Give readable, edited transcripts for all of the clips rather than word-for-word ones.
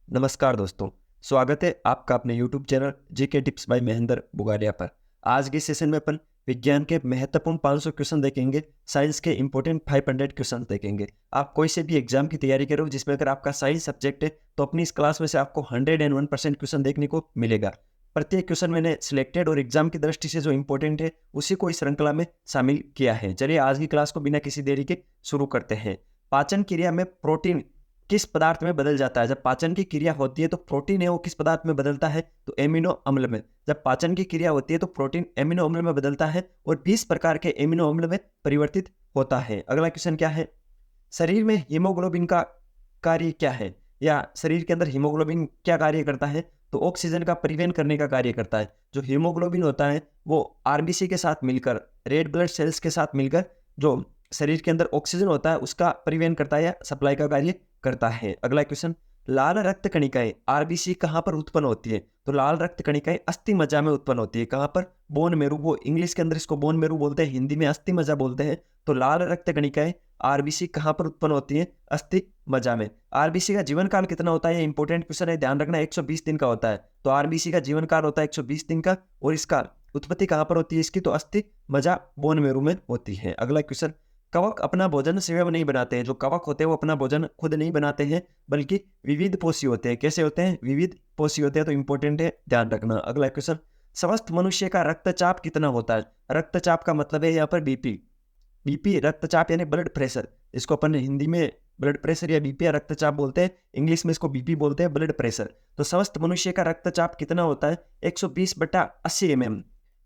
नमस्कार दोस्तों, स्वागत है आपका अपने YouTube channel GK tips by Mahendra Bugadiya पर। आज के सेशन में अपन विज्ञान के महत्वपूर्ण 500 क्वेश्चन देखेंगे, साइंस के इंपॉर्टेंट 500 क्वेश्चन देखेंगे। आप कोई से भी एग्जाम की तैयारी करो जिसमें अगर आपका साइंस सब्जेक्ट है तो अपनी इस क्लास में से आपको 101% क्वेश्चन देखने को मिलेगा। प्रत्येक क्वेश्चन मैंने सिलेक्टेड और एग्जाम की दृष्टि से जो इंपॉर्टेंट है उसी को इस श्रृंखला में शामिल किया है। चलिए आज की क्लास को बिना किसी देरी के शुरू करते हैं। पाचन क्रिया में प्रोटीन किस पदार्थ में बदल जाता है? जब पाचन की क्रिया होती है तो प्रोटीन है वो किस पदार्थ में बदलता है? तो एमिनो अम्ल में। जब पाचन की क्रिया होती है तो प्रोटीन एमिनो अम्ल में बदलता है और 20 प्रकार के एमिनो अम्ल में परिवर्तित होता है। अगला क्वेश्चन क्या है? शरीर में हीमोग्लोबिन का कार्य क्या है? या शरीर के अंदर हीमोग्लोबिन क्या कार्य करता है? तो ऑक्सीजन का परिवहन करने का कार्य करता है। जो हीमोग्लोबिन होता है वो आरबीसी के साथ मिलकर, रेड ब्लड सेल्स के साथ मिलकर जो शरीर के अंदर ऑक्सीजन होता है उसका परिवहन करता है या सप्लाई का कार्य करता है। अगला क्वेश्चन, लाल रक्त कणिकाएं आरबीसी कहां पर उत्पन्न होती है? तो लाल रक्त कणिकाएं अस्थि मज्जा में उत्पन्न होती है। कहां पर? बोन मेरू। वो इंग्लिश के अंदर इसको बोन मेरू बोलते हैं, हिंदी में अस्थि मज्जा बोलते हैं। तो लाल रक्त कणिकाएं आरबीसी कहां पर उत्पन्न होती है? अस्थि मज्जा में। आरबीसी का जीवन काल कितना होता है? इंपॉर्टेंट क्वेश्चन है, ध्यान रखना। 120 दिन का होता है। तो आरबीसी का जीवन काल होता है 120 दिन का। और इसका उत्पत्ति कहां पर होती है इसकी? तो अस्थि मज्जा बोन मेरू में होती है। अगला क्वेश्चन, कवक अपना भोजन स्वयं नहीं बनाते हैं। जो कवक होते हैं वो अपना भोजन खुद नहीं बनाते हैं बल्कि विविध पोषी होते हैं। कैसे होते हैं? विविध पोषी होते हैं। तो इंपॉर्टेंट है, ध्यान रखना। अगला क्वेश्चन, स्वस्थ मनुष्य का रक्तचाप कितना होता है? रक्तचाप का मतलब है यहाँ पर बीपी। बीपी रक्तचाप यानी ब्लड प्रेशर, इसको अपन हिंदी में ब्लड प्रेशर या बीपी या रक्तचाप बोलते हैं, इंग्लिश में इसको बीपी बोलते हैं, ब्लड प्रेशर। तो स्वस्थ मनुष्य का रक्तचाप कितना होता है? 120/80 mm,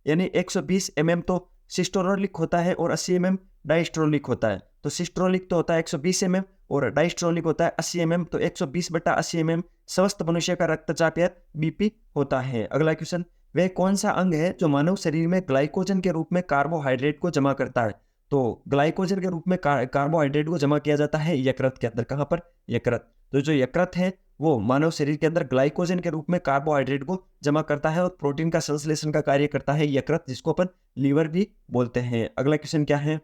यानी 120 mm तो सिस्टोलिक होता है और 80 mm डायस्टोलिक होता है। तो सिस्टोलिक तो होता है 120 mm और डायस्टोलिक होता है 80 mm। तो 120/80 mm स्वस्थ मनुष्य का रक्तचाप या बीपी होता है। अगला क्वेश्चन, वह कौन सा अंग है जो मानव शरीर में ग्लाइकोजन के रूप में कार्बोहाइड्रेट को जमा करता है? तो ग्लाइकोजन के रूप में कार्बोहाइड्रेट को जमा किया जाता है यकृत के अंदर। कहां पर? यकृत। तो जो यकृत है वो मानव शरीर के अंदर ग्लाइकोजन के रूप में कार्बोहाइड्रेट को जमा करता है और प्रोटीन का संश्लेषण का कार्य करता है यकृत, जिसको अपन लीवर भी बोलते हैं। अगला क्वेश्चन क्या है?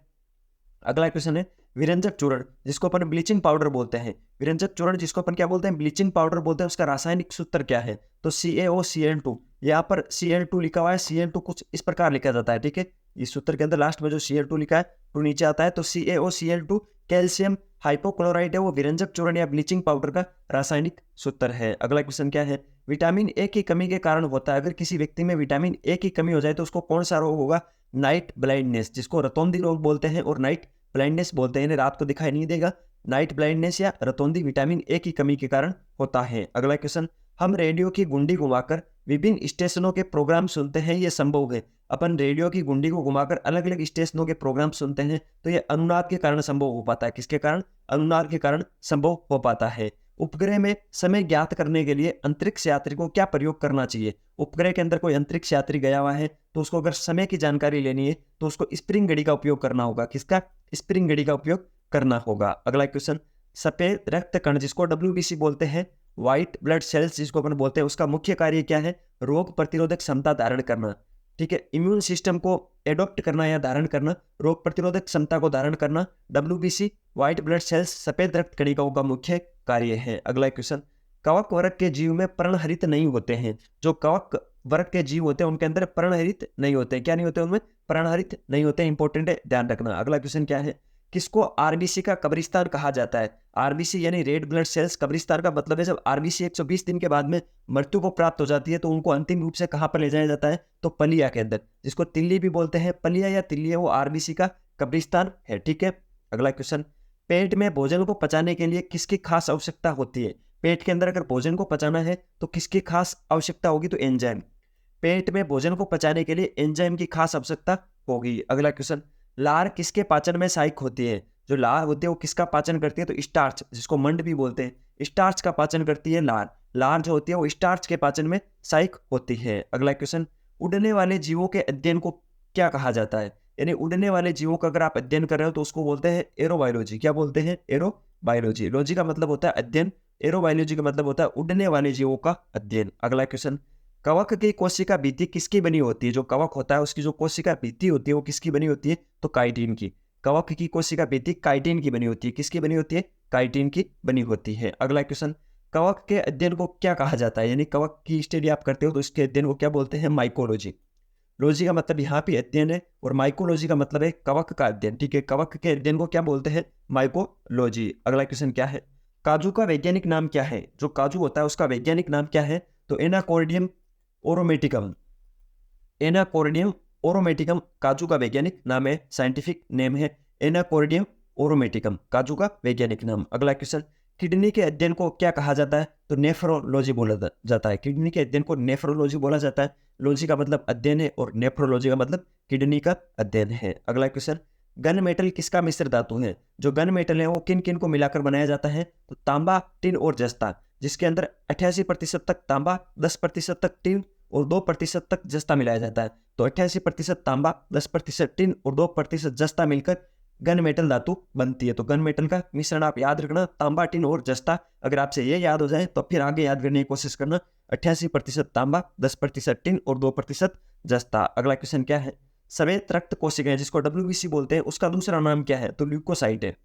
अगला क्वेश्चन है, विरंजक चूर्ण जिसको अपन ब्लीचिंग पाउडर बोलते हैं, विरंजक चूर्ण जिसको अपन क्या बोलते हैं? ब्लीचिंग पाउडर बोलते हैं, उसका रासायनिक सूत्र क्या है? तो CaOCl2। यहाँ पर Cl2 लिखा हुआ है। Cl2 कुछ इस प्रकार लिखा जाता है, ठीक है। इस सूत्र के अंदर लास्ट में जो Cl2 लिखा है तो नीचे आता है। तो CaOCl2 कैल्शियम हाइपोक्लोराइड है, वो विरंजक चूर्ण या ब्लीचिंग पाउडर का रासायनिक सूत्र है। अगला क्वेश्चन क्या है? विटामिन ए की कमी के कारण होता है। अगर किसी व्यक्ति में विटामिन ए की कमी हो जाए तो उसको कौन सा रोग होगा? नाइट ब्लाइंडनेस, जिसको रतौंधी रोग बोलते हैं और नाइट ब्लाइंडनेस बोलते हैं। रात को दिखाई नहीं देगा। नाइट ब्लाइंडनेस या रतौंधी विटामिन ए की कमी के कारण होता है। अगला क्वेश्चन, हम रेडियो की गुंडी घुमाकर विभिन्न स्टेशनों के प्रोग्राम सुनते हैं, ये संभव है? अपन रेडियो की गुंडी को घुमाकर अलग अलग स्टेशनों के प्रोग्राम सुनते हैं तो ये अनुनाद के कारण संभव हो पाता है। किसके कारण? अनुनाद के कारण संभव हो पाता है। उपग्रह में समय ज्ञात करने के लिए अंतरिक्ष यात्री को क्या प्रयोग करना चाहिए? उपग्रह के अंदर कोई अंतरिक्ष यात्री गया हुआ है तो उसको अगर समय की जानकारी लेनी है तो उसको स्प्रिंग घड़ी का उपयोग करना होगा। किसका? स्प्रिंग घड़ी का उपयोग करना होगा। अगला क्वेश्चन, सफेद रक्त कण जिसको WBC बोलते हैं, व्हाइट ब्लड सेल्स जिसको अपन बोलते हैं, उसका मुख्य कार्य क्या है? रोग प्रतिरोधक क्षमता धारण करना, ठीक है। इम्यून सिस्टम को एडॉप्ट करना या धारण करना, रोग प्रतिरोधक क्षमता को धारण करना, WBC व्हाइट ब्लड सेल्स सफेद रक्त कणिकाओं का मुख्य कार्य है। अगला क्वेश्चन, कवक वर्ग के जीव में पर्णहरित नहीं होते हैं। जो कवक वर्ग के जीव होते हैं उनके अंदर पर्णहरित नहीं होते। क्या नहीं होते? उनमें पर्णहरित नहीं होते। इंपॉर्टेंट है, ध्यान रखना। अगला क्वेश्चन क्या है? किसको आरबीसी का कब्रिस्तान कहा जाता है? आरबीसी यानी रेड ब्लड सेल्स कब्रिस्तान का मतलब है जब आरबीसी 120 दिन के बाद में मृत्यु को प्राप्त हो जाती है तो उनको अंतिम रूप से कहां पर ले जाया जाता है? तो पलिया के अंदर, जिसको तिल्ली भी बोलते हैं। पलिया या तिल्ली है वो आरबीसी का कब्रिस्तान है, ठीक है। अगला क्वेश्चन, पेट में भोजन को पचाने के लिए किसकी खास आवश्यकता होती है? पेट के अंदर अगर भोजन को पचाना है तो किसकी खास आवश्यकता होगी? तो एंजाइम। पेट में भोजन को पचाने के लिए एंजाइम की खास आवश्यकता होगी। अगला क्वेश्चन, लार किसके पाचन में सहायक होती है? जो लार होती है वो किसका पाचन करती है? तो स्टार्च, जिसको मंड भी बोलते हैं, स्टार्च का पाचन करती है लार। लार जो होती है वो स्टार्च के पाचन में सहायक होती है। अगला क्वेश्चन, उड़ने वाले जीवों के अध्ययन को क्या कहा जाता है? यानी उड़ने वाले जीवों का अगर आप अध्ययन कर रहे हो तो उसको बोलते हैं एरोबायोलॉजी। क्या बोलते हैं? एरोबायोलॉजी। लॉजी का मतलब होता है अध्ययन, एरोबायोलॉजी का मतलब होता है उड़ने वाले जीवों का अध्ययन। अगला क्वेश्चन, कवक की कोशिका भित्ति किसकी बनी होती है? जो कवक होता है उसकी जो कोशिका भित्ति होती है वो किसकी बनी होती है? तो काइटिन की। कवक की कोशिका भित्ति काइटिन की बनी होती है। किसकी बनी होती है? काइटिन की बनी होती है। अगला क्वेश्चन, कवक के अध्ययन को क्या कहा जाता है, यानी कवक की स्टडी आप करते हो तो इसके अध्ययन को क्या बोलते हैं, माइकोलॉजी। लॉजी का मतलब यहाँ पे अध्ययन है और माइकोलॉजी का मतलब है कवक का अध्ययन, ठीक है। कवक के अध्ययन को क्या बोलते हैं, माइकोलॉजी। अगला क्वेश्चन क्या है, काजू का वैज्ञानिक नाम क्या है। जो काजू होता है उसका वैज्ञानिक नाम क्या है, तो एनाकॉर्डियम ओरोमेटिकम। एनाकॉर्डियम ओरोमेटिकम काजू का वैज्ञानिक नाम है, साइंटिफिक नेम है एनाकॉर्डियम ओरोमेटिकम, काजू का वैज्ञानिक नाम। अगला क्वेश्चन, किडनी के अध्ययन को क्या कहा जाता है, तो नेफ्रोलॉजी बोला जाता है। किडनी के अध्ययन को नेफ्रोलॉजी बोला जाता है। लॉजी का मतलब अध्ययन है और नेफ्रोलॉजी का मतलब किडनी का अध्ययन है। अगला क्वेश्चन, गन मेटल किसका मिश्र धातु है। जो गन मेटल है वो किन किन को मिलाकर बनाया जाता है, तो तांबा, टिन और जस्ता, जिसके अंदर 88% तक तांबा, 10% तक टिन और 2% तक जस्ता मिलाया जाता है। तो 88% तांबा, 10% टिन और 2% जस्ता मिलकर गन मेटल धातु बनती है। तो गन मेटल का मिश्रण आप याद रखना, तांबा, टिन और जस्ता। अगर आपसे ये याद हो जाए तो फिर आगे याद करने की कोशिश करना, 88% तांबा, 10% टिन और 2% जस्ता। अगला क्वेश्चन क्या है, श्वेत रक्त कोशिकाएं जिसको WBC बोलते हैं उसका दूसरा नाम क्या है, तो ल्यूकोसाइट है।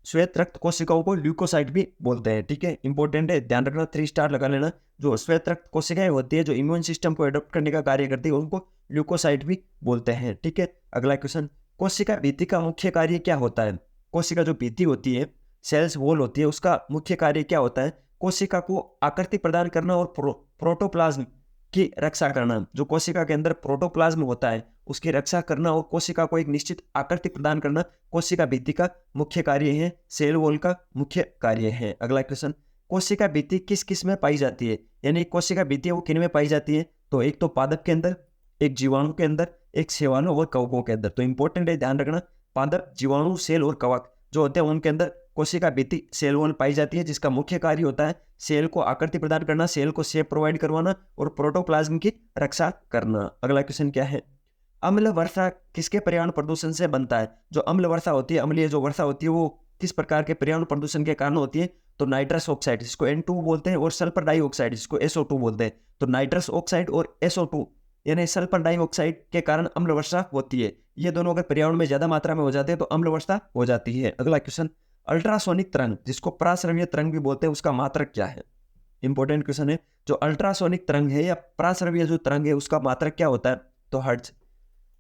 श्वेत रक्त कोशिकाओं को ल्यूकोसाइट भी बोलते हैं, ठीक है, इंपॉर्टेंट है, ध्यान रखना, 3 स्टार लगा लेना। जो श्वेत रक्त कोशिकाएं होती है जो इम्यून सिस्टम को एडॉप्ट करने का कार्य करती है उनको ल्यूकोसाइट भी बोलते हैं, ठीक है। अगला क्वेश्चन, कोशिका भित्ति का मुख्य कार्य क्या होता है। कोशिका जो भित्ति होती है, सेल्स वॉल होती है, उसका मुख्य कार्य क्या होता है, कोशिका को आकृति प्रदान करना और प्रोटोप्लाज्म की रक्षा करना। जो कोशिका के अंदर प्रोटोप्लाज्म होता है उसकी रक्षा करना और कोशिका को एक निश्चित आकृति प्रदान करना कोशिका भित्ति का मुख्य कार्य है, सेल वॉल का मुख्य कार्य है। अगला क्वेश्चन, कोशिका भित्ति किस किस में पाई जाती है, यानी कोशिका भित्ति वो किन में पाई जाती है, तो एक तो पादप के अंदर, एक जीवाणु के अंदर, एक सेवाणु और कवकों के अंदर। तो इंपॉर्टेंट है, ध्यान रखना, पादप, जीवाणु, सेल और कवक जो होते हैं उनके अंदर कोशिका भित्ति सेल वॉल पाई जाती है, जिसका मुख्य कार्य होता है सेल को आकृति प्रदान करना, सेल को शेप प्रोवाइड करवाना और प्रोटोप्लाज्म की रक्षा करना। अगला क्वेश्चन क्या है, अम्ल वर्षा किसके पर्यावरण प्रदूषण से बनता है। जो अम्ल वर्षा होती है, अम्लीय जो वर्षा होती है वो किस प्रकार के पर्यावरण प्रदूषण के कारण होती है, तो नाइट्रस ऑक्साइड जिसको N2 बोलते हैं और सल्फर डाइऑक्साइड जिसको SO2 बोलते हैं। तो नाइट्रस ऑक्साइड और SO2 यानी सल्फर डाइऑक्साइड के कारण अम्ल वर्षा होती है। ये दोनों अगर पर्यावरण में ज्यादा मात्रा में हो जाते हैं तो अम्ल वर्षा हो जाती है। अगला क्वेश्चन, अल्ट्रासोनिक तरंग जिसको पराश्रव्य तरंग भी बोलते हैं उसका मात्रक क्या है। इंपॉर्टेंट क्वेश्चन है, जो अल्ट्रासोनिक तरंग है या पराश्रव्य जो तरंग है उसका मात्रक क्या होता है, तो हर्ट्ज।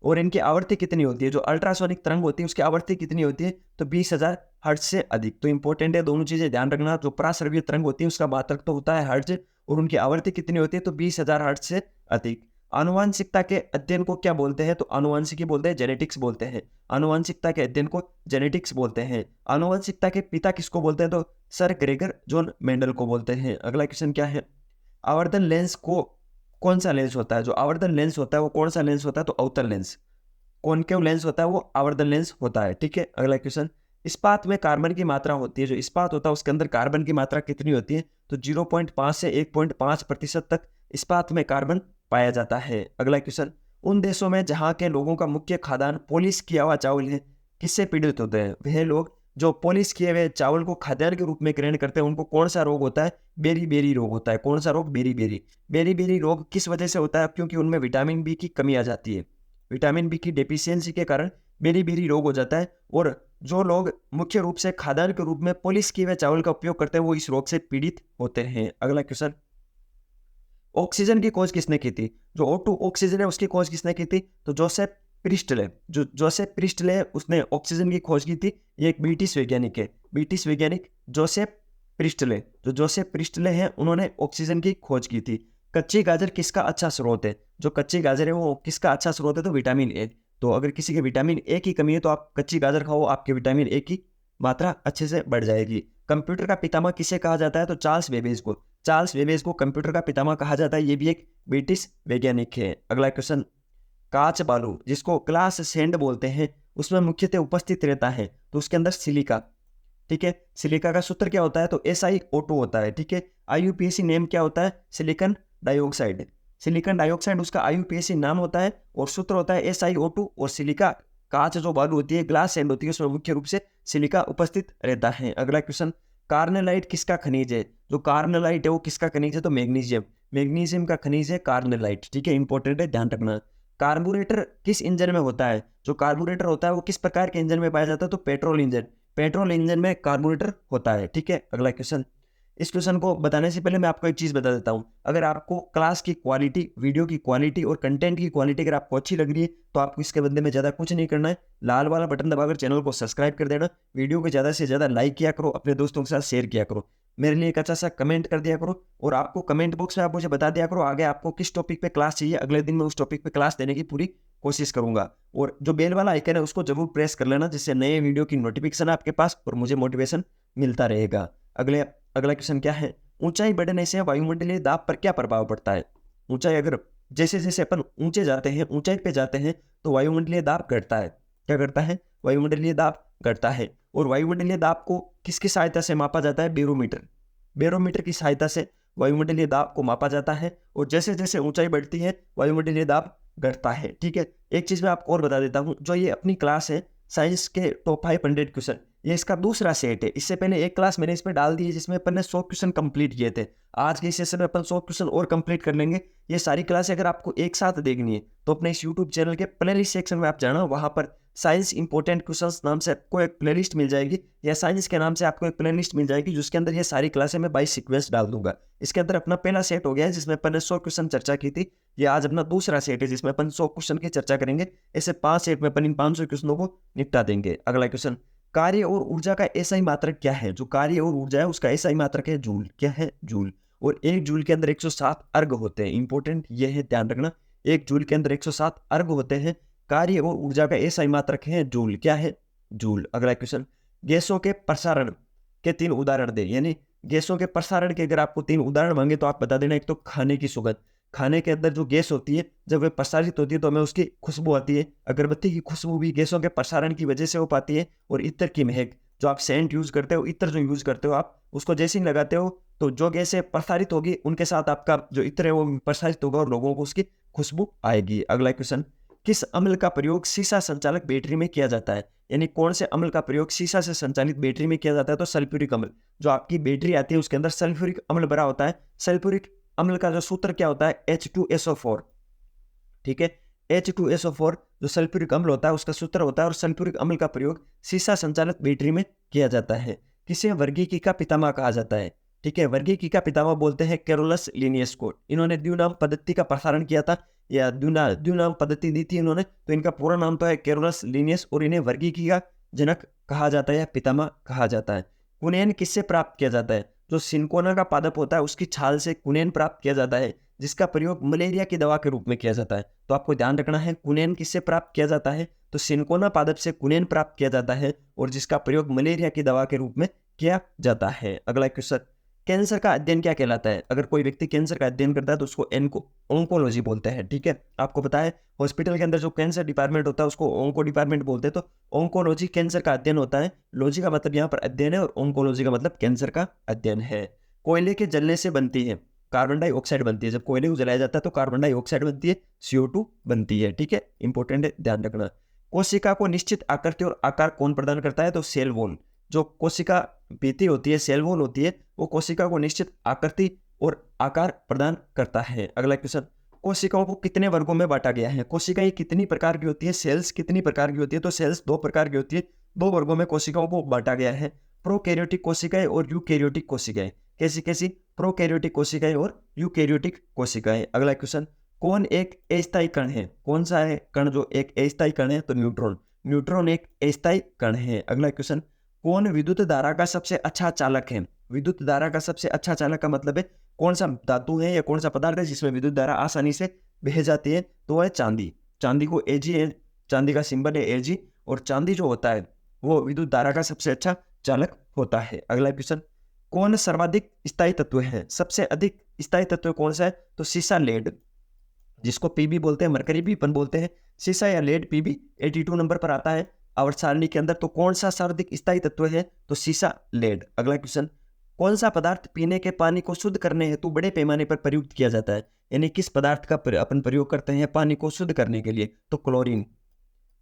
और इनकी आवृत्ति कितनी होती है, जो अल्ट्रासोनिक तरंग होती है उसकी आवृत्ति कितनी होती है, तो 20,000 हर्ट्ज से अधिक। तो इंपॉर्टेंट है, दोनों चीजें ध्यान रखना, जो पराश्रव्य तरंग होती है उसका मात्रक तो होता है हर्ट्ज और उनकी आवृत्ति कितनी होती है, तो 20,000 हर्ट्ज से अधिक। आनुवांशिकता के अध्ययन को क्या बोलते हैं, तो आनुवांशिकी बोलते हैं, जेनेटिक्स बोलते हैं। आनुवांशिकता के अध्ययन को जेनेटिक्स बोलते हैं। आनुवांशिकता के पिता किसको बोलते हैं, तो सर ग्रेगर जॉन मेंडल को बोलते हैं। अगला क्वेश्चन क्या है, आवर्धन लेंस को कौन सा लेंस होता है। जो आवर्धन लेंस होता है वो कौन सा लेंस होता है, तो अवतल लेंस। कॉनकेव लेंस होता है वो आवर्धन लेंस होता है, ठीक है। अगला क्वेश्चन, इस्पात में कार्बन की मात्रा होती है। जो इस्पात होता है उसके अंदर कार्बन की मात्रा कितनी होती है, तो 0.5 से 1.5% तक इस्पात में कार्बन पाया जाता है। अगला क्वेश्चन, उन देशों में जहाँ के लोगों का मुख्य खाद्यान्न पॉलिश किया हुआ चावल है, किससे पीड़ित होते हैं। वह लोग जो पॉलिश किए हुए चावल को खाद्यान्न के रूप में ग्रहण करते हैं उनको कौन सा रोग होता है, बेरी बेरी रोग होता है। कौन सा रोग, बेरी बेरी। बेरी बेरी रोग किस वजह से होता है, क्योंकि उनमें विटामिन बी की कमी आ जाती है। विटामिन बी की डेफिशिएंसी के कारण बेरी बेरी रोग हो जाता है। और जो लोग मुख्य रूप से खाद्यान्न के रूप में पॉलिश किए हुए चावल का उपयोग करते हैं वो इस रोग से पीड़ित होते हैं। अगला क्वेश्चन, ऑक्सीजन की खोज किसने की थी। जो O2 ऑक्सीजन है उसकी खोज किसने की थी, तो जोसेफ प्रिस्टले। जो जोसेफ प्रिस्टले है उसने ऑक्सीजन की खोज की थी। ये एक ब्रिटिश वैज्ञानिक है, ब्रिटिश वैज्ञानिक जोसेफ प्रिस्टले। जो जोसेफ प्रिस्टले हैं उन्होंने ऑक्सीजन की खोज की थी। कच्ची गाजर किसका अच्छा स्रोत है। जो कच्ची गाजर है वो किसका अच्छा स्रोत है, तो विटामिन ए। तो अगर किसी के विटामिन ए की कमी है तो आप कच्ची गाजर खाओ, आपके विटामिन ए की मात्रा अच्छे से बढ़ जाएगी। कंप्यूटर का पितामह किसे कहा जाता है, तो चार्ल्स बेबेज को। चार्ल्स बेबेज को कंप्यूटर का पितामह कहा जाता है, ये भी एक ब्रिटिश वैज्ञानिक है। अगला क्वेश्चन, कांच बालू जिसको ग्लास सैंड बोलते हैं उसमें मुख्यतः उपस्थित रहता है, तो उसके अंदर सिलिका, ठीक है। सिलिका का सूत्र क्या होता है, तो SiO2 होता है, ठीक है। IUPAC नेम क्या होता है, सिलिकॉन डाइऑक्साइड। सिलिकॉन डाइऑक्साइड उसका IUPAC नाम होता है और सूत्र होता है SiO2। और सिलिका कांच जो बालू होती है, ग्लास सैंड होती है, उसमें मुख्य रूप से सिलिका उपस्थित रहता है। अगला क्वेश्चन, कार्नेलाइट किसका खनिज है। जो कार्नेलाइट है वो किसका खनिज है, तो मैग्नीशियम। मैग्नीशियम का खनिज है कार्नेलाइट, ठीक है, इंपॉर्टेंट है, ध्यान रखना। कार्बोरेटर किस इंजन में होता है। जो कार्बोरेटर होता है वो किस प्रकार के इंजन में पाया जाता है, तो पेट्रोल इंजन। पेट्रोल इंजन में कार्बोरेटर होता है, ठीक है। अगला क्वेश्चन, इस क्वेश्चन को बताने से पहले मैं आपको एक चीज़ बता देता हूँ। अगर आपको क्लास की क्वालिटी, वीडियो की क्वालिटी और कंटेंट की क्वालिटी अगर आपको अच्छी लग रही है तो आपको इसके बदले में ज़्यादा कुछ नहीं करना है, लाल वाला बटन दबाकर चैनल को सब्सक्राइब कर देना, वीडियो को ज़्यादा से ज़्यादा लाइक किया करो, अपने दोस्तों के साथ शेयर किया करो, मेरे लिए एक अच्छा सा कमेंट कर दिया करो, और आपको कमेंट बॉक्स में आप मुझे बता दिया करो आगे आपको किस टॉपिक पे क्लास चाहिए। अगले दिन मैं उस टॉपिक पे क्लास देने की पूरी कोशिश करूंगा। और जो बेल वाला आइकन है उसको जरूर प्रेस कर लेना, जिससे नए वीडियो की नोटिफिकेशन आपके पास और मुझे मोटिवेशन मिलता रहेगा। अगला क्वेश्चन क्या है, ऊंचाई बढ़ने से वायुमंडलीय दाब पर क्या प्रभाव पड़ता है। ऊंचाई अगर जैसे जैसे अपन ऊंचे जाते हैं, ऊंचाई पे जाते हैं तो वायुमंडलीय दाब घटता है। क्या करता है, वायुमंडलीय दाब घटता है। और वायुमंडलीय दाब को किसकी सहायता से मापा जाता है, बैरोमीटर। बैरोमीटर की सहायता से वायुमंडलीय दाब को मापा जाता है, और जैसे जैसे ऊंचाई बढ़ती है वायुमंडलीय दाब घटता है। ठीक है, एक चीज मैं आपको और बता देता हूँ, जो ये अपनी क्लास है साइंस के टॉप 500 क्वेश्चन, ये इसका दूसरा सेट है। इससे पहले एक क्लास मैंने इसमें डाल दी है जिसमें अपन ने 100 क्वेश्चन कंप्लीट किए थे। आज के सेशन में अपन 100 क्वेश्चन और कंप्लीट कर लेंगे। ये सारी क्लासें अगर आपको एक साथ देखनी है तो अपने इस यूट्यूब चैनल के प्लेलिस्ट सेक्शन में आप जाना, वहां पर साइंस इंपॉर्टेंट क्वेश्चंस नाम से आपको एक प्लेलिस्ट मिल जाएगी, या साइंस के नाम से आपको एक प्लेलिस्ट मिल जाएगी, जिसके अंदर ये सारी क्लासें मैं बाई सीक्वेंस डाल दूंगा। इसके अंदर अपना पहला सेट हो गया है जिसमें अपन ने 100 क्वेश्चन चर्चा की थी। ये आज अपना दूसरा सेट है जिसमें अपन 100 क्वेश्चन की चर्चा करेंगे। ऐसे 5 सेट में अपन इन 500 क्वेश्चनों को निपटा देंगे। अगला क्वेश्चन, कार्य और ऊर्जा का ऐसा ही मात्रक क्या है। जो कार्य और ऊर्जा है उसका ऐसा ही मात्रक है जूल। क्या है, जूल। और एक जूल के अंदर 107 अर्ग होते हैं। इंपॉर्टेंट ये है, ध्यान रखना, एक जूल के अंदर 107 अर्ग होते हैं। कार्य और ऊर्जा का ऐसा ही मात्रक है जूल। क्या है, जूल। अगला क्वेश्चन, गैसों के प्रसारण के 3 उदाहरण दे। यानी गैसों के प्रसारण के अगर आपको 3 उदाहरण मांगे तो आप बता देना। एक तो खाने की सुगंध, खाने के अंदर जो गैस होती है जब वह प्रसारित होती है तो हमें उसकी खुशबू आती है। अगरबत्ती की खुशबू भी गैसों के प्रसारण की वजह से हो पाती है। और इत्र की महक, जो आप सेंट यूज करते हो, इत्र जो यूज करते हो आप, उसको जैसे ही लगाते हो तो जो गैसें प्रसारित होगी उनके साथ आपका जो इत्र है वो प्रसारित होगा और लोगों को उसकी खुशबू आएगी। अगला क्वेश्चन, किस अम्ल का प्रयोग सीसा संचालक बैटरी में किया जाता है। यानी कौन से अम्ल का प्रयोग सीसा से संचालित बैटरी में किया जाता है, तो सल्फ्यूरिक अम्ल। जो आपकी बैटरी आती है उसके अंदर सल्फ्यूरिक अम्ल भरा होता है। सल्फ्यूरिक अम्ल का जो सूत्र क्या होता है, H2SO4। ठीक है, H2SO4 जो सल्फ्यूरिक अम्ल होता है उसका सूत्र होता है, और सल्फ्यूरिक अम्ल का प्रयोग सीसा संचालित बैटरी में किया जाता है। किसे वर्गीकी का पितामह कहा जाता है। ठीक है, वर्गीकी का पितामह बोलते हैं कैरोलस लिनियस को। इन्होंने द्विनाम पद्धति का प्रसारण किया था, या द्विनाम पद्धति दी थी इन्होंने, तो इनका पूरा नाम तो है कैरोलस लिनियस, और इन्हें वर्गीकी का जनक कहा जाता है, पितामह कहा जाता है। कुनेन किससे प्राप्त किया जाता है। जो सिनकोना का पादप होता है उसकी छाल से कुनेन प्राप्त किया जाता है, जिसका प्रयोग मलेरिया की दवा के रूप में किया जाता है। तो आपको ध्यान रखना है, कुनेन किससे प्राप्त किया जाता है, तो सिनकोना पादप से कुनेन प्राप्त किया जाता है, और जिसका प्रयोग मलेरिया की दवा के रूप में किया जाता है। अगला क्वेश्चन, कैंसर का अध्ययन क्या कहलाता है। अगर कोई व्यक्ति कैंसर का अध्ययन करता है तो उसको ऑन्कोलॉजी बोलते हैं। ठीक है, आपको पता है हॉस्पिटल के अंदर जो कैंसर डिपार्टमेंट होता है उसको ऑन्को डिपार्टमेंट बोलते हैं। तो ऑन्कोलॉजी कैंसर का अध्ययन होता है। लॉजी का मतलब यहाँ पर अध्ययन है, और ऑन्कोलॉजी का मतलब कैंसर का अध्ययन है। कोयले के जलने से बनती है कार्बन डाइऑक्साइड बनती है। जब कोयले को जलाया जाता है तो कार्बन डाइऑक्साइड बनती है, CO2 बनती है। ठीक है, इंपॉर्टेंट है, ध्यान रखना। कोशिका को निश्चित आकृति और आकार कौन प्रदान करता है, तो सेल वॉल। जो कोशिका भित्ति होती है, सेल वॉल होती है, वो कोशिका को निश्चित आकृति और आकार प्रदान करता है। अगला क्वेश्चन, कोशिकाओं को कितने वर्गों में बांटा गया है। कोशिकाएं कितनी प्रकार की होती है, सेल्स कितनी प्रकार की होती है, तो सेल्स 2 प्रकार की होती है। 2 वर्गों में कोशिकाओं को बांटा गया है, प्रोकैरियोटिक कोशिकाएं और यूकैरियोटिक कोशिकाएं। कैसी कैसी, प्रोकैरियोटिक कोशिकाएं और यूकैरियोटिक कोशिकाएं। अगला क्वेश्चन, कौन एक अस्थायी कण है। कौन सा है कण जो एक अस्थायी कण है, तो न्यूट्रॉन। न्यूट्रॉन एक अस्थायी कण है। अगला क्वेश्चन, कौन विद्युत धारा का सबसे अच्छा चालक है। विद्युत धारा का सबसे अच्छा चालक का मतलब है कौन सा धातु है या कौन सा पदार्थ है जिसमें विद्युत धारा आसानी से बह जाती है, तो है चांदी। चांदी को Ag है, चांदी का सिंबल है Ag, और चांदी जो होता है वो विद्युत धारा का सबसे अच्छा चालक होता है। अगला क्वेश्चन, कौन सर्वाधिक स्थायी तत्व है। सबसे अधिक स्थायी तत्व कौन सा है, तो सीसा, लेड, जिसको Pb बोलते हैं, मरकरी भी अपन बोलते हैं। सीसा या लेड Pb 82 नंबर पर आता है आवर्त सारणी के अंदर। तो कौन सा सर्वाधिक स्थायी तत्व है, तो सीसा, लेड। अगला क्वेश्चन, कौन सा पदार्थ पीने के पानी को शुद्ध करने हेतु बड़े पैमाने पर प्रयुक्त किया जाता है। यानी किस पदार्थ का अपन प्रयोग करते हैं पानी को शुद्ध करने के लिए, तो क्लोरीन।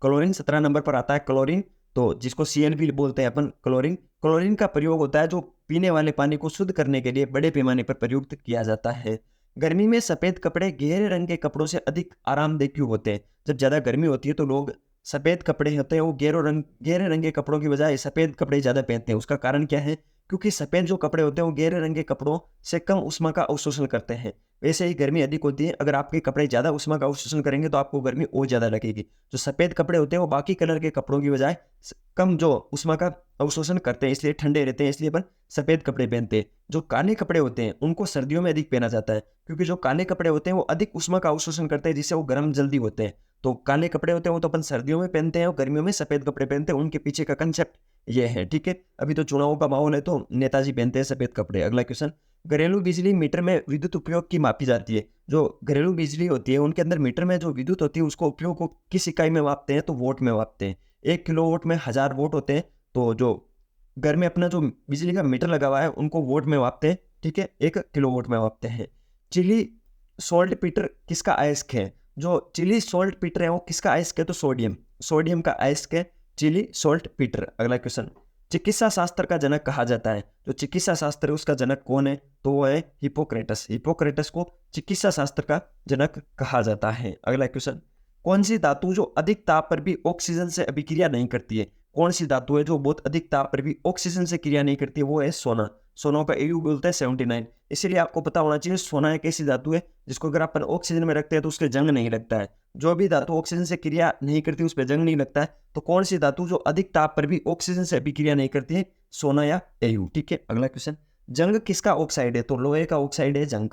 क्लोरीन 17 नंबर पर आता है, क्लोरीन, तो जिसको Cl भी बोलते हैं अपन, क्लोरीन। क्लोरीन का प्रयोग होता है जो पीने वाले पानी को शुद्ध करने के लिए बड़े पैमाने पर प्रयुक्त किया जाता है। गर्मी में सफेद कपड़े गहरे रंग के कपड़ों से अधिक आरामदेह क्यों होते हैं। जब ज्यादा गर्मी होती है तो लोग सफेद कपड़े होते हैं वो गहरे रंग के कपड़ों की बजाय सफेद कपड़े ज्यादा पहनते हैं। उसका कारण क्या है, क्योंकि सफ़ेद जो कपड़े होते हैं वो गहरे रंग के कपड़ों से कम ऊष्मा का अवशोषण करते हैं। वैसे ही गर्मी अधिक होती है, अगर आपके कपड़े ज़्यादा ऊष्मा का अवशोषण करेंगे तो आपको गर्मी और ज़्यादा लगेगी। जो सफ़ेद कपड़े होते हैं वो बाकी कलर के कपड़ों की बजाय कम जो ऊष्मा का अवशोषण करते हैं, इसलिए ठंडे रहते हैं, इसलिए अपन सफ़ेद कपड़े पहनते हैं। जो काले कपड़े होते हैं उनको सर्दियों में अधिक पहना जाता है, क्योंकि जो काले कपड़े होते हैं वो अधिक ऊष्मा का अवशोषण करते हैं, जिससे वो गर्म जल्दी होते हैं। तो काले कपड़े होते हैं वो तो अपन सर्दियों में पहनते हैं और गर्मियों में सफ़ेद कपड़े पहनते हैं। उनके पीछे का कंसेप्ट ये है, ठीक है। अभी तो चुनावों का माहौल है तो नेताजी पहनते हैं सफ़ेद कपड़े। अगला क्वेश्चन, घरेलू बिजली मीटर में विद्युत उपयोग की मापी जाती है। जो घरेलू बिजली होती है उनके अंदर मीटर में जो विद्युत होती है उसको उपयोग को किस इकाई में मापते हैं, तो वोट में मापते हैं। 1 किलोवाट में 1000 वोट होते हैं, तो जो घर में अपना जो बिजली का मीटर लगा हुआ है उनको वोट में मापते हैं, ठीक है, 1 किलोवाट में मापते हैं। चिली सॉल्ट पीटर किसका अयस्क है? जो चिली सॉल्ट पीटर है वो किसका अयस्क है? तो सोडियम का अयस्क है चिली सॉल्ट पीटर। अगला क्वेश्चन, चिकित्सा शास्त्र का जनक कहा जाता है। जो चिकित्सा शास्त्र है उसका जनक कौन है? तो वो है हिपोक्रेटस। हिपोक्रेटस को चिकित्सा शास्त्र का जनक कहा जाता है। अगला क्वेश्चन, कौन सी धातु जो अधिक ताप पर भी ऑक्सीजन से अभिक्रिया नहीं करती है? कौन सी धातु है जो बहुत अधिक ताप पर भी ऑक्सीजन से क्रिया नहीं करती है? वो है सोना। सोना का AU बोलते हैं 79। इसीलिए आपको पता होना चाहिए सोना एक ऐसी धातु है जिसको अगर अपन ऑक्सीजन में रखते हैं तो उसके जंग नहीं लगता है। जो भी धातु ऑक्सीजन से क्रिया नहीं करती उस पर जंग नहीं लगता है। तो कौन सी धातु जो अधिक ताप पर भी ऑक्सीजन से अभिक्रिया नहीं करती है? सोना या AU, ठीक है। अगला क्वेश्चन, जंग किसका ऑक्साइड है? तो लोहे का ऑक्साइड है जंग,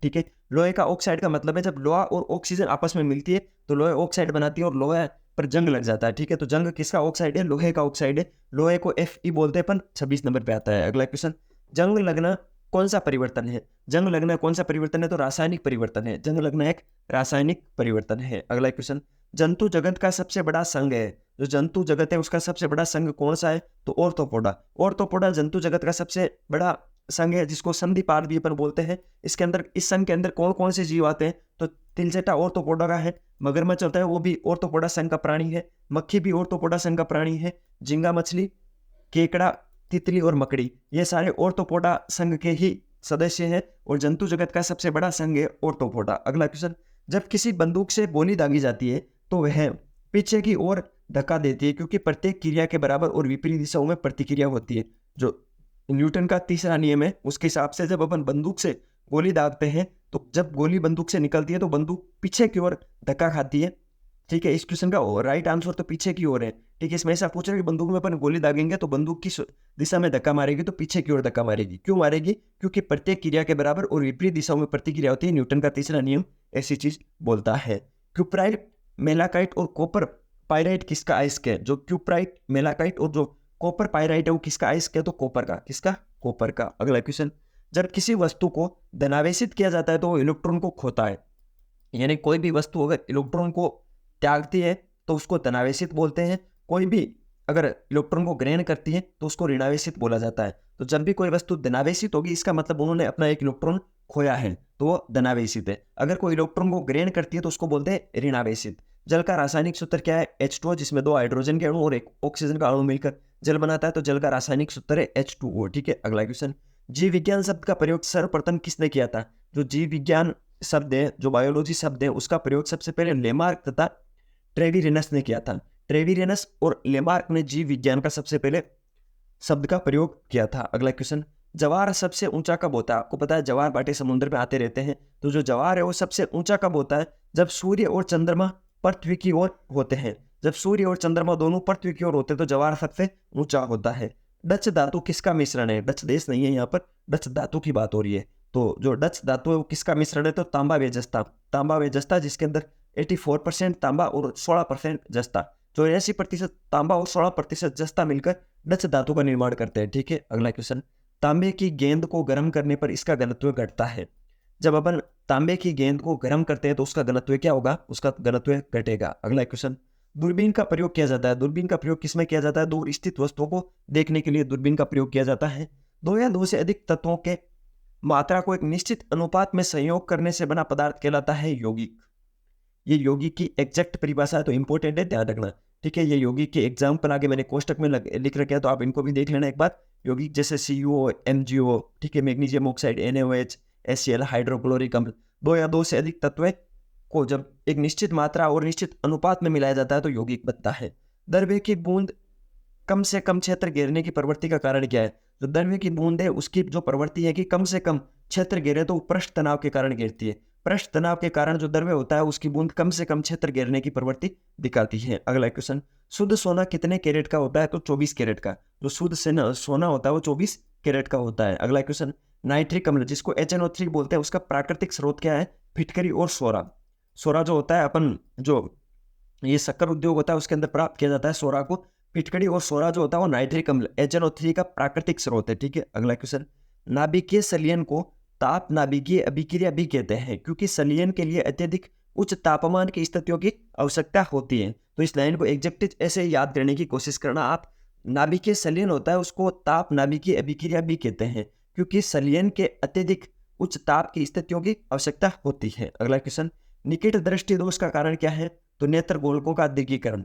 ठीक है। लोहे का ऑक्साइड का मतलब है जब लोहा और ऑक्सीजन आपस में मिलती है तो लोहे ऑक्साइड बनाती है और लोहा पर जंग लग जाता है, ठीक है। तो जंग किसका ऑक्साइड है? लोहे का ऑक्साइड है। लोहे को Fe बोलते हैं अपन, 26 नंबर पे आता है। अगला क्वेश्चन, जंग लगना कौन सा परिवर्तन है? जंग लगना कौन सा परिवर्तन है? तो रासायनिक परिवर्तन है। जंग लगना एक रासायनिक परिवर्तन है। अगला क्वेश्चन, जंतु जगत का सबसे बड़ा संघ है। जो जंतु जगत है उसका सबसे बड़ा संघ कौन सा है? तो ऑर्थोपोडा। ऑर्थोपोडा जंतु जगत का सबसे बड़ा संघ है, जिसको संधिपाद भी अपन बोलते हैं। इसके अंदर, इस संघ के अंदर कौन कौन से जीव आते हैं? तो तिलचटा ऑर्थोपोडा का है, मगरमच्छ होता है वो भी ऑर्थोपोडा संघ का प्राणी है, मक्खी भी ऑर्थोपोडा संघ का प्राणी है, झींगा मछली, केकड़ा, तितली और मकड़ी, ये सारे ऑर्थोपोडा संघ के ही सदस्य हैं और जंतु जगत का सबसे बड़ा संघ है ऑर्थोपोडा। अगला क्वेश्चन, जब किसी बंदूक से गोली दागी जाती है तो वह पीछे की ओर धक्का देती है, क्योंकि प्रत्येक क्रिया के बराबर और विपरीत दिशाओं में प्रतिक्रिया होती है। जो न्यूटन का तीसरा नियम है उसके हिसाब से जब अपन बंदूक से गोली दागते हैं तो जब गोली बंदूक से निकलती है तो बंदूक पीछे की ओर धक्का खाती है, ठीक है। इस क्वेश्चन का राइट आंसर तो पीछे की ओर है, ठीक है। इसमें ऐसा पूछ रहा है कि बंदूक में अपन गोली दागेंगे तो बंदूक किस दिशा में धक्का मारेगी? तो पीछे की ओर धक्का मारेगी। क्यों मारेगी? क्योंकि प्रत्येक क्रिया के बराबर और विपरीत दिशाओं में प्रतिक्रिया होती है। न्यूटन का तीसरा नियम ऐसी चीज बोलता है। क्यूप्राइट, मेलाकाइट और कॉपर पाइराइट किसका अयस्क है? जो क्यूप्राइट, मेलाकाइट और जो कॉपर पाइराइट है वो किसका अयस्क है? तो कॉपर का। किसका? कॉपर का। अगला क्वेश्चन, जब किसी वस्तु को धनावेशित किया जाता है तो वो इलेक्ट्रॉन को खोता है। यानी कोई भी वस्तु अगर इलेक्ट्रॉन को त्यागती है तो उसको धनावेशित बोलते हैं। कोई भी अगर इलेक्ट्रॉन को ग्रहण करती है तो उसको ऋणावेशित बोला जाता है। तो जब भी कोई वस्तु धनावेशित होगी इसका मतलब उन्होंने अपना एक इलेक्ट्रॉन खोया है, तो वो धनावेशित है। अगर कोई इलेक्ट्रॉन को ग्रहण करती है तो उसको बोलते हैं ऋणावेशित। जल का रासायनिक सूत्र क्या है? H2O, जिसमें 2 हाइड्रोजन के अणु और 1 ऑक्सीजन का अणु मिलकर जल बनाता है, तो जल का रासायनिक सूत्र है H2O, ठीक है। अगला क्वेश्चन, जीव विज्ञान शब्द का प्रयोग सर्वप्रथम किसने किया था? जो जीव विज्ञान शब्द है, जो बायोलॉजी शब्द है, उसका प्रयोग सबसे पहले लेमार्क तथा ट्रेविरेनस ने किया था। ट्रेविरेनस और लेमार्क ने जीव विज्ञान का सबसे पहले शब्द का प्रयोग किया था। अगला क्वेश्चन, जवार सबसे ऊंचा कब होता है? आपको पता है जवार बाटे समुद्र में आते रहते हैं, तो जो जवार है वो सबसे ऊंचा कब होता है? जब सूर्य और चंद्रमा पृथ्वी की ओर होते हैं। जब सूर्य और चंद्रमा दोनों पृथ्वी की ओर होते हैं तो जवार सबसे ऊंचा होता है। डच धातु किसका मिश्रण है? डच देश नहीं है यहाँ पर, डच धातु की बात हो रही है। तो जो डच धातु है वो किसका मिश्रण है? तो तांबा व जस्ता। तांबा व जस्ता, जिसके अंदर 84% तांबा और 16% जस्ता, जो 80% तांबा और 16% जस्ता मिलकर डच धातु का निर्माण करते हैं, ठीक है। अगला क्वेश्चन, तांबे की गेंद को गर्म करने पर इसका घनत्व घटता है। जब अपन तांबे की गेंद को गर्म करते हैं तो उसका घनत्व क्या होगा? उसका घनत्व घटेगा। अगला क्वेश्चन, दूरबीन का प्रयोग किया जाता है। दूरबीन का प्रयोग किसमें किया जाता है? दूर स्थित वस्तुओं को देखने के लिए दूरबीन का प्रयोग किया जाता है। 2 या 2 से अधिक तत्वों के मात्रा को एक निश्चित अनुपात में संयोग करने से बना पदार्थ कहलाता है यौगिक। ये यौगिक की एग्जैक्ट परिभाषा है, तो इंपॉर्टेंट है, ध्यान रखना, ठीक है। ये यौगिक के एग्जाम्पल आगे मैंने कोष्टक में लिख रखे हैं, तो आप इनको भी देख लेना एक बार। यौगिक जैसे CuO, MgO, ठीक है, magnesium oxide, NaOH, HCl, hydrochloric अम्ल। 2 या 2 से अधिक तत्व को जब एक निश्चित मात्रा और निश्चित अनुपात में मिलाया जाता है तो यौगिक बनता है। दरबे की बूंद कम से कम क्षेत्र घेरने की प्रवृत्ति का कारण क्या है? जो द्रव्य की बूंद है उसकी जो प्रवृत्ति है कि कम से कम क्षेत्र घेरे तो पृष्ठ तनाव के कारण घेरती है। पृष्ठ तनाव के कारण जो द्रव्य होता है उसकी बूंद कम से कम क्षेत्र घेरने की प्रवृत्ति दिखाती है। अगला क्वेश्चन, शुद्ध सोना कितने कैरेट का होता है? तो 24 कैरेट का। जो शुद्ध सोना होता है वो 24 कैरेट का होता है। अगला क्वेश्चन, नाइट्रिक अम्ल जिसको HNO3 बोलते हैं उसका प्राकृतिक स्रोत क्या है? फिटकरी और सोरा। सोरा जो होता है अपन जो ये शक्कर उद्योग होता है उसके अंदर प्राप्त किया जाता है सोरा को। फिटकरी और सोरा जो होता है वो नाइट्रिक अम्ल HNO3 का प्राकृतिक स्रोत है। ठीक है, अगला क्वेश्चन, नाभिकीय संलयन को ताप नाभिकीय अभिक्रिया भी कहते हैं क्योंकि संलयन के लिए अत्यधिक उच्च तापमान की स्थितियों की आवश्यकता होती है। तो इस लाइन को एग्जैक्ट ऐसे याद करने की कोशिश करना आप। नाभिकीय संलयन होता है उसको ताप नाभिकीय अभिक्रिया भी कहते हैं क्योंकि संलयन के अत्यधिक उच्च ताप की स्थितियों की आवश्यकता होती है। अगला क्वेश्चन, निकट दृष्टि दोष का कारण क्या है? तो नेत्र गोलकों का दीर्घीकरण।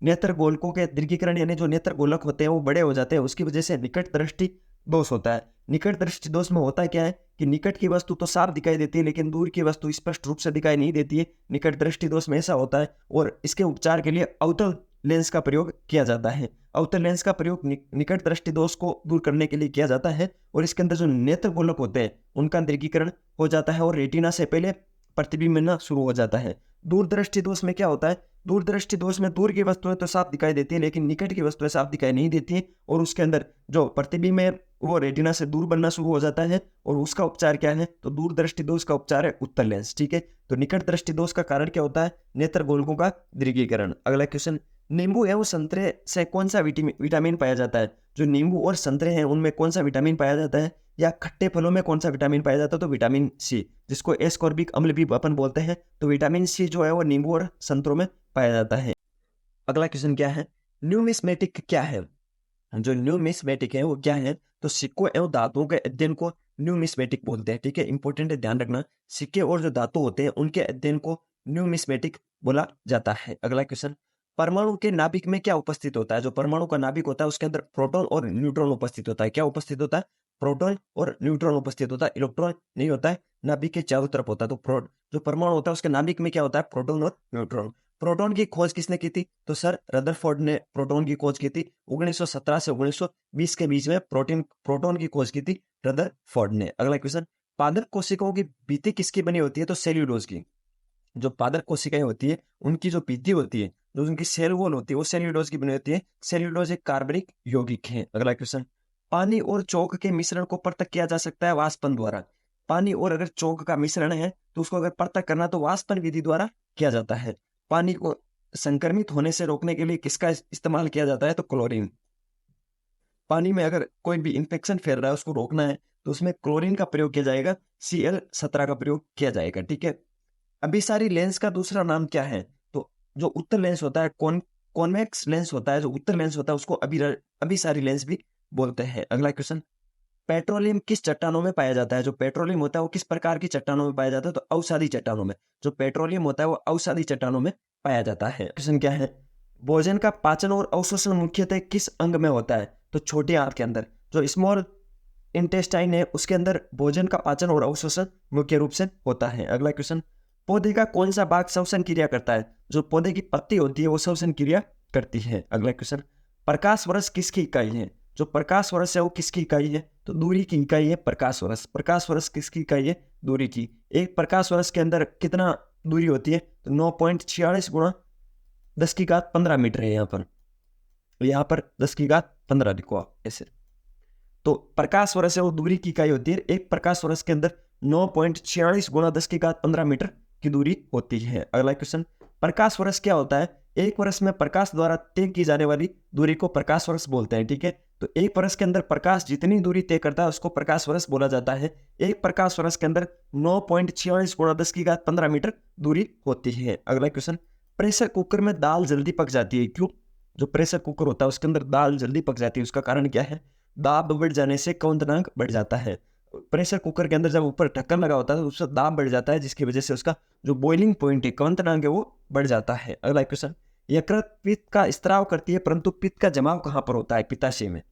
नेत्र गोलकों के दीर्घीकरण यानी जो नेत्र गोलक होते हैं वो बड़े हो जाते हैं, उसकी वजह से निकट दृष्टि दोष होता है। निकट दृष्टि दोष में होता क्या है कि निकट की वस्तु तो साफ दिखाई देती है लेकिन दूर की वस्तु स्पष्ट रूप से दिखाई नहीं देती है। निकट दृष्टि दोष में ऐसा होता है और इसके उपचार के लिए अवतल लेंस का प्रयोग किया जाता है। अवतल लेंस का प्रयोग निकट दृष्टि दोष को दूर करने के लिए किया जाता है और इसके अंदर जो नेत्र गोलक होते हैं उनका दीर्घीकरण हो जाता है और रेटिना से पहले प्रतिबिंब मिलना शुरू हो जाता है। दूरदृष्टि दोष में क्या होता है? दूरदृष्टि दोष में दूर की वस्तुएं तो साफ दिखाई देती है लेकिन निकट की वस्तुएं साफ दिखाई नहीं देती है और उसके अंदर जो प्रतिबिंब है वो रेटिना से दूर बनना शुरू हो जाता है। और उसका उपचार क्या है? तो दूरदृष्टि दोष का उपचार है उत्तल लेंस। ठीक है, तो निकट दृष्टि दोष का कारण क्या होता है? नेत्र गोलकों का दीर्घीकरण। अगला क्वेश्चन, नींबू एवं संतरे से कौन सा विटामिन पाया जाता है? जो नींबू और संतरे हैं उनमें कौन सा विटामिन पाया जाता है? या खट्टे फलों में कौन सा विटामिन पाया जाता है? तो विटामिन सी, जिसको एस्कॉर्बिक अम्ल भी अपन बोलते हैं। तो विटामिन सी जो है वो नींबू और संतरों में पाया जाता है। अगला क्वेश्चन क्या है? न्यूमिस्मेटिक क्या है? जो न्यूमिस्मेटिक है वो क्या है? तो सिक्कों एवं धातुओं के अध्ययन को न्यूमिस्मेटिक बोलते हैं। ठीक है, इंपॉर्टेंट है, ध्यान रखना। सिक्के और जो धातु होते हैं उनके अध्ययन को न्यूमिस्मेटिक बोला जाता है। अगला क्वेश्चन, परमाणु के नाभिक में क्या उपस्थित होता है? जो परमाणु का नाभिक होता है उसके अंदर प्रोटॉन और न्यूट्रॉन उपस्थित होता है। क्या उपस्थित होता है? प्रोटॉन और न्यूट्रॉन उपस्थित होता है, इलेक्ट्रॉन नहीं होता है। नाभिक के चारों तरफ होता है। तो जो परमाणु होता है उसके नाभिक में क्या होता है? प्रोटॉन और न्यूट्रॉन। प्रोटॉन की खोज किसने की थी? तो सर रदरफोर्ड ने प्रोटॉन की खोज की थी। 1917 से 1920 के बीच में प्रोटॉन की खोज की थी रदरफोर्ड ने। अगला क्वेश्चन, पादप कोशिकाओं की भित्ति किसकी बनी होती है? तो सेल्यूलोज की। जो पादप कोशिकाएं होती है उनकी जो भित्ति होती है, जो उनकी सेल वॉल होती है वो सेल्यूलोज की बनी होती है। सेल्यूलोज एक कार्बनिक यौगिक है। अगला क्वेश्चन, पानी और चौक के मिश्रण को पृथक किया जा सकता है वाष्पन द्वारा। पानी और अगर चौक का मिश्रण है तो उसको अगर पृथक करना तो वाष्पन विधि द्वारा किया जाता है। पानी को संक्रमित होने से रोकने के लिए किसका इस्तेमाल किया जाता है? तो क्लोरीन। पानी में अगर कोई भी इंफेक्शन फैल रहा है उसको रोकना है तो उसमें क्लोरीन का प्रयोग किया जाएगा, Cl17 का प्रयोग किया जाएगा। ठीक है, अभिसारी लेंस का दूसरा नाम क्या है? तो जो उत्तर लेंस होता है कॉन्वेक्स लेंस होता है, जो उत्तर लेंस होता है उसको अभिसारी लेंस भी बोलते हैं। अगला क्वेश्चन, पेट्रोलियम किस चट्टानों में पाया जाता है? जो पेट्रोलियम होता है वो किस प्रकार की चट्टानों में पाया जाता है? तो अवसादी चट्टानों में। जो पेट्रोलियम होता है वो अवसादी चट्टानों में पाया जाता है। क्वेश्चन क्या है? भोजन का पाचन और अवशोषण मुख्यतः किस अंग में होता है? तो छोटी आंत के अंदर। जो स्मॉल इंटेस्टाइन है उसके अंदर भोजन का पाचन और अवशोषण मुख्य रूप से होता है। अगला क्वेश्चन, पौधे का कौन सा भाग श्वसन क्रिया करता है? जो पौधे की पत्ती होती है वो श्वसन क्रिया करती है। अगला क्वेश्चन, प्रकाश वर्ष किसकी इकाई है? जो प्रकाश वर्ष है वो किसकी इकाई है? तो दूरी की इकाई है प्रकाश वर्ष। प्रकाश वर्ष किसकी इकाई है? दूरी की। एक प्रकाश वर्ष के अंदर कितना दूरी होती है? तो 9.46 गुणा 10⁻15 मीटर है। यहाँ पर 10⁻15 लिखो आप ऐसे। तो प्रकाश वर्ष है वो दूरी की इकाई होती है। एक प्रकाश वर्ष के अंदर 9.46 गुणा 10⁻15 मीटर की दूरी होती है। अगला क्वेश्चन, प्रकाश वर्ष क्या होता है? एक वर्ष में प्रकाश द्वारा तय की जाने वाली दूरी को प्रकाश वर्ष बोलते हैं। ठीक है, तो एक वर्ष के अंदर प्रकाश जितनी दूरी तय करता है उसको प्रकाश वर्ष बोला जाता है। एक प्रकाश वर्ष के अंदर 9.46 गुणा 10⁻15 मीटर दूरी होती है। अगला क्वेश्चन, प्रेशर कुकर में दाल जल्दी पक जाती है, क्यों? जो प्रेशर कुकर होता है उसके अंदर दाल जल्दी पक जाती है, उसका कारण क्या है? दाब बढ़ जाने से क्वथनांक बढ़ जाता है। प्रेशर कुकर के अंदर जब ऊपर ढक्कन लगा होता है तो उससे दाब बढ़ जाता है, जिसकी वजह से उसका जो बॉइलिंग पॉइंट है क्वथनांक है वो बढ़ जाता है। अगला क्वेश्चन, यकृत पित्त का स्त्राव करती है परंतु पित्त का जमाव कहाँ पर होता है? पित्ताशय में।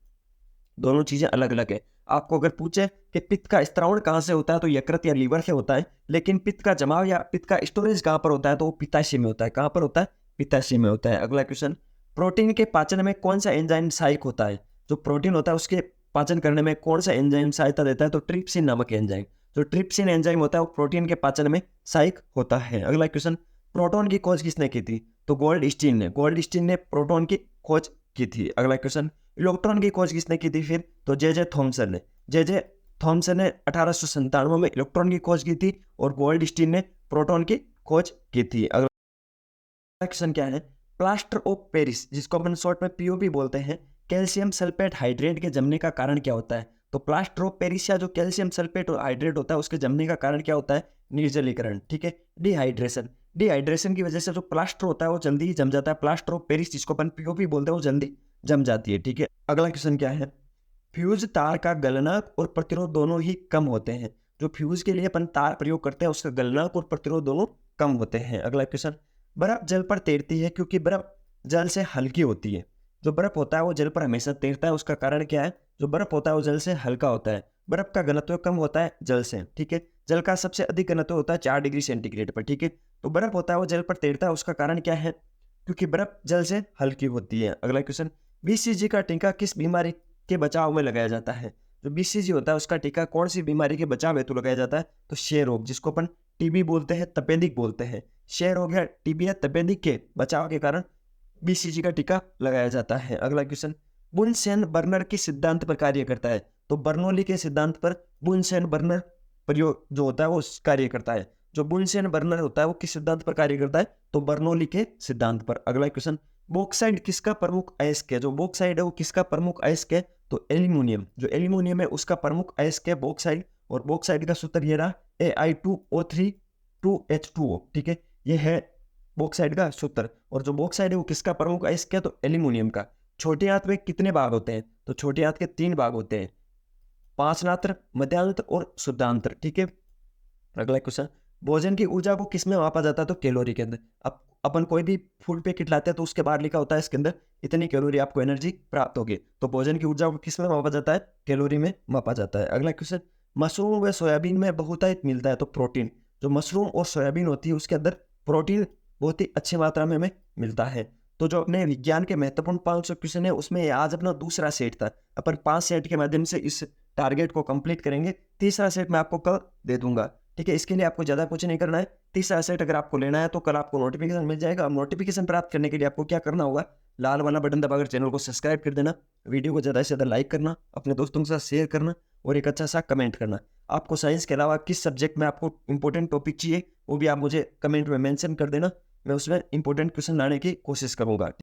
दोनों चीजें अलग अलग है। आपको अगर पूछे कि पित्त का स्त्रावण कहाँ से होता है तो यकृत या लीवर से होता है, लेकिन पित्त का जमाव या पित्त का स्टोरेज कहाँ पर होता है? तो वो पित्ताशय में होता है। कहाँ पर होता है? पित्ताशय में होता है। अगला क्वेश्चन, प्रोटीन के पाचन में कौन सा एंजाइम सहायक होता है? जो प्रोटीन होता है उसके पाचन करने में कौन सा एंजाइम सहायता देता है? तो ट्रिप्सिन नामक एंजाइम। जो ट्रिप्सिन एंजाइम होता है वो प्रोटीन के पाचन में सहायक होता है। अगला क्वेश्चन, प्रोटॉन की खोज किसने की थी? तो गोल्डस्टीन ने प्रोटॉन की खोज की थी। अगला क्वेश्चन, इलेक्ट्रॉन की खोज किसने की थी फिर? तो जे थॉमसन ने 1897 में इलेक्ट्रॉन की खोज की थी और गोल्डस्टीन ने प्रोटॉन की खोज की थी। अगला क्वेश्चन क्या है? प्लास्टर ऑफ पेरिस, जिसको अपन शॉर्ट में पीओपी बोलते हैं, कैल्शियम सल्फेट हाइड्रेट के जमने का कारण क्या होता है? तो प्लास्टर ऑफ पेरिस या जो कैल्शियम सल्फेट और हाइड्रेट होता है उसके जमने का कारण क्या होता है? निर्जलीकरण, ठीक है, डिहाइड्रेशन की वजह से जो प्लास्टर होता है वो जल्दी ही जम जाता है। प्लास्टर ऑफ पेरिस, जिसको अपन पीओपी बोलते हैं, वो जल्दी जम जाती है, ठीक है। अगला क्वेश्चन क्या है? फ्यूज तार का गलनांक और प्रतिरोध दोनों ही कम होते हैं। जो फ्यूज के लिए अपन तार प्रयोग करते हैं उसका गलनांक और प्रतिरोध दोनों कम होते हैं। अगला क्वेश्चन, बर्फ जल पर तैरती है क्योंकि बर्फ जल से हल्की होती है। जो बर्फ होता है वो जल पर हमेशा तैरता है, उसका कारण क्या है? जो बर्फ होता है वो जल से हल्का होता है। बर्फ का घनत्व कम होता है जल से, ठीक है। जल का सबसे अधिक घनत्व होता है 4 डिग्री सेंटीग्रेड पर, ठीक है। तो बर्फ होता है वो जल पर तैरता है, उसका कारण क्या है? क्योंकि बर्फ जल से हल्की होती है। अगला क्वेश्चन, बीसीजी का टीका किस बीमारी के बचाव में लगाया जाता है? जो बीसीजी होता है उसका टीका कौन सी बीमारी के बचाव हेतु लगाया जाता है? तो क्षय रोग, जिसको अपन टीबी बोलते हैं, तपेदिक बोलते हैं। क्षय रोग या टीबी या तपेदिक के बचाव के कारण बीसीजी का टीका लगाया जाता है। अगला क्वेश्चन, बुनसेन बर्नर किस सिद्धांत पर कार्य करता है? तो बर्नौली के सिद्धांत पर बुनसेन बर्नर प्रयोग जो होता है वो कार्य करता है। जो बुनसेन बर्नर होता है वो किस सिद्धांत पर कार्य करता है? तो बर्नौली के सिद्धांत पर। अगला क्वेश्चन, बॉक्साइड किसका प्रमुख अयस्क है? जो बॉक्साइड है वो किसका प्रमुख अयस्क है? तो एल्यूमिनियम। जो एल्यूमिनियम है उसका प्रमुख अयस्क है बॉक्साइड, और बॉक्साइड का सूत्र ये रहा Ai2O3 2H2O, ठीक है। ये है बॉक्साइड का सूत्र। और जो बॉक्साइड है वो किसका प्रमुख अयस्क है? तो एल्यूमिनियम का। छोटे हाथ में कितने भाग होते हैं? तो छोटे हाथ के 3 भाग होते हैं, पांचनात्र, मध्यांत्र और शुद्धांत्र, ठीक है। अगला क्वेश्चन, भोजन की ऊर्जा को किसमें मापा जाता है? तो कैलोरी के अंदर। अब अपन कोई भी फूड पैकेट लाते हैं तो उसके बाहर लिखा होता है इसके अंदर इतनी कैलोरी आपको एनर्जी प्राप्त होगी। तो भोजन की ऊर्जा को किसमें मापा जाता है? कैलोरी में मापा जाता है। अगला क्वेश्चन, मशरूम व सोयाबीन में बहुतायत मिलता है तो प्रोटीन। जो मशरूम और सोयाबीन होती है उसके अंदर प्रोटीन बहुत ही अच्छी मात्रा में हमें मिलता है। तो जो अपने विज्ञान के महत्वपूर्ण 500 क्वेश्चन है उसमें आज अपना दूसरा सेट था। अपन 5 सेट के माध्यम से इस टारगेट को कंप्लीट करेंगे। तीसरा सेट मैं आपको कल दे दूंगा, ठीक है। इसके लिए आपको ज़्यादा कुछ नहीं करना है। तीसरा सेट अगर आपको लेना है तो कल आपको नोटिफिकेशन मिल जाएगा। नोटिफिकेशन प्राप्त करने के लिए आपको क्या करना होगा? लाल वाला बटन दबाकर चैनल को सब्सक्राइब कर देना, वीडियो को ज़्यादा से ज़्यादा लाइक करना, अपने दोस्तों के साथ शेयर करना और एक अच्छा सा कमेंट करना। आपको साइंस के अलावा किस सब्जेक्ट में आपको इंपॉर्टेंट टॉपिक चाहिए वो भी आप मुझे कमेंट में मेंशन कर देना। मैं उसमें इंपॉर्टेंट क्वेश्चन लाने की कोशिश करूँगा।